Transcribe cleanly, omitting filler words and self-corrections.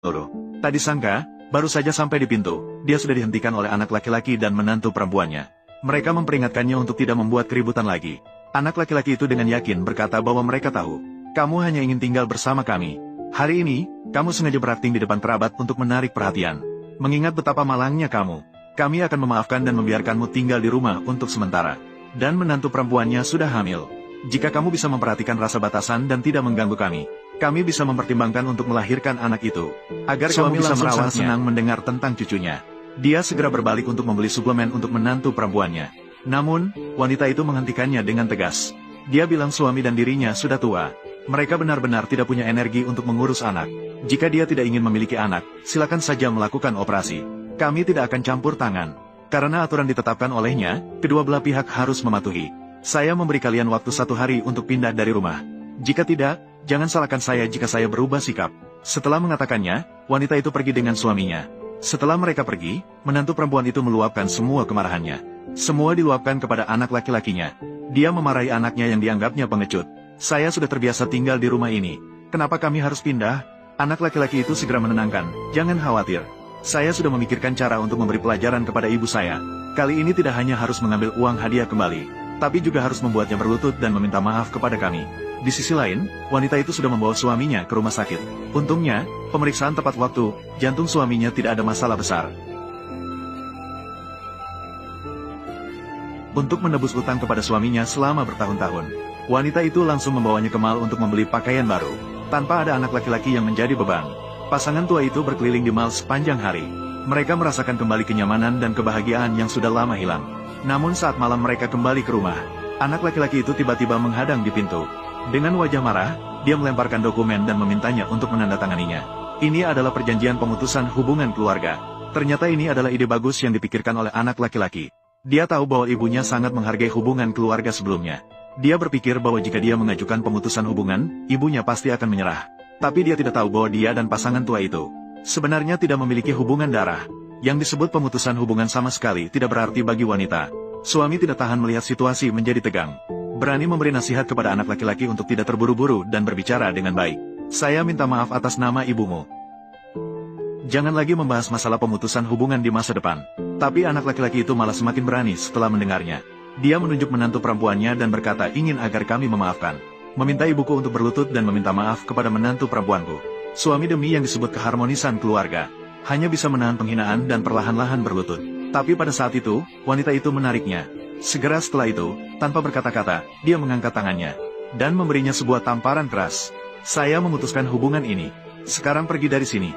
Loro. Tak disangka, baru saja sampai di pintu, dia sudah dihentikan oleh anak laki-laki dan menantu perempuannya. Mereka memperingatkannya untuk tidak membuat keributan lagi. Anak laki-laki itu dengan yakin berkata bahwa mereka tahu, kamu hanya ingin tinggal bersama kami. Hari ini, kamu sengaja berakting di depan kerabat untuk menarik perhatian. Mengingat betapa malangnya kamu, kami akan memaafkan dan membiarkanmu tinggal di rumah untuk sementara. Dan menantu perempuannya sudah hamil. Jika kamu bisa memperhatikan rasa batasan dan tidak mengganggu kami bisa mempertimbangkan untuk melahirkan anak itu. Agar suami bisa merawat senang mendengar tentang cucunya. Dia segera berbalik untuk membeli suplemen untuk menantu perempuannya. Namun, wanita itu menghentikannya dengan tegas. Dia bilang suami dan dirinya sudah tua. Mereka benar-benar tidak punya energi untuk mengurus anak. Jika dia tidak ingin memiliki anak, silakan saja melakukan operasi. Kami tidak akan campur tangan. Karena aturan ditetapkan olehnya, kedua belah pihak harus mematuhi. Saya memberi kalian waktu 1 hari untuk pindah dari rumah. Jika tidak, jangan salahkan saya jika saya berubah sikap. Setelah mengatakannya, wanita itu pergi dengan suaminya. Setelah mereka pergi, menantu perempuan itu meluapkan semua kemarahannya. Semua diluapkan kepada anak laki-lakinya. Dia memarahi anaknya yang dianggapnya pengecut. Saya sudah terbiasa tinggal di rumah ini. Kenapa kami harus pindah? Anak laki-laki itu segera menenangkan. Jangan khawatir. Saya sudah memikirkan cara untuk memberi pelajaran kepada ibu saya. Kali ini tidak hanya harus mengambil uang hadiah kembali, tapi juga harus membuatnya berlutut dan meminta maaf kepada kami. Di sisi lain, wanita itu sudah membawa suaminya ke rumah sakit. Untungnya, pemeriksaan tepat waktu, jantung suaminya tidak ada masalah besar. Untuk menebus utang kepada suaminya selama bertahun-tahun, wanita itu langsung membawanya ke mall untuk membeli pakaian baru, tanpa ada anak laki-laki yang menjadi beban. Pasangan tua itu berkeliling di mall sepanjang hari. Mereka merasakan kembali kenyamanan dan kebahagiaan yang sudah lama hilang. Namun saat malam mereka kembali ke rumah, anak laki-laki itu tiba-tiba menghadang di pintu. Dengan wajah marah, dia melemparkan dokumen dan memintanya untuk menandatanganinya. Ini adalah perjanjian pemutusan hubungan keluarga. Ternyata ini adalah ide bagus yang dipikirkan oleh anak laki-laki. Dia tahu bahwa ibunya sangat menghargai hubungan keluarga sebelumnya. Dia berpikir bahwa jika dia mengajukan pemutusan hubungan, ibunya pasti akan menyerah. Tapi dia tidak tahu bahwa dia dan pasangan tua itu sebenarnya tidak memiliki hubungan darah. Yang disebut pemutusan hubungan sama sekali tidak berarti bagi wanita. Suami tidak tahan melihat situasi menjadi tegang. Berani memberi nasihat kepada anak laki-laki untuk tidak terburu-buru dan berbicara dengan baik. Saya minta maaf atas nama ibumu. Jangan lagi membahas masalah pemutusan hubungan di masa depan. Tapi anak laki-laki itu malah semakin berani setelah mendengarnya. Dia menunjuk menantu perempuannya dan berkata ingin agar kami memaafkan. Meminta ibuku untuk berlutut dan meminta maaf kepada menantu perempuanku. Suami demi yang disebut keharmonisan keluarga, hanya bisa menahan penghinaan dan perlahan-lahan berlutut. Tapi pada saat itu, wanita itu menariknya. Segera setelah itu, tanpa berkata-kata, dia mengangkat tangannya dan memberinya sebuah tamparan keras. Saya memutuskan hubungan ini. Sekarang pergi dari sini.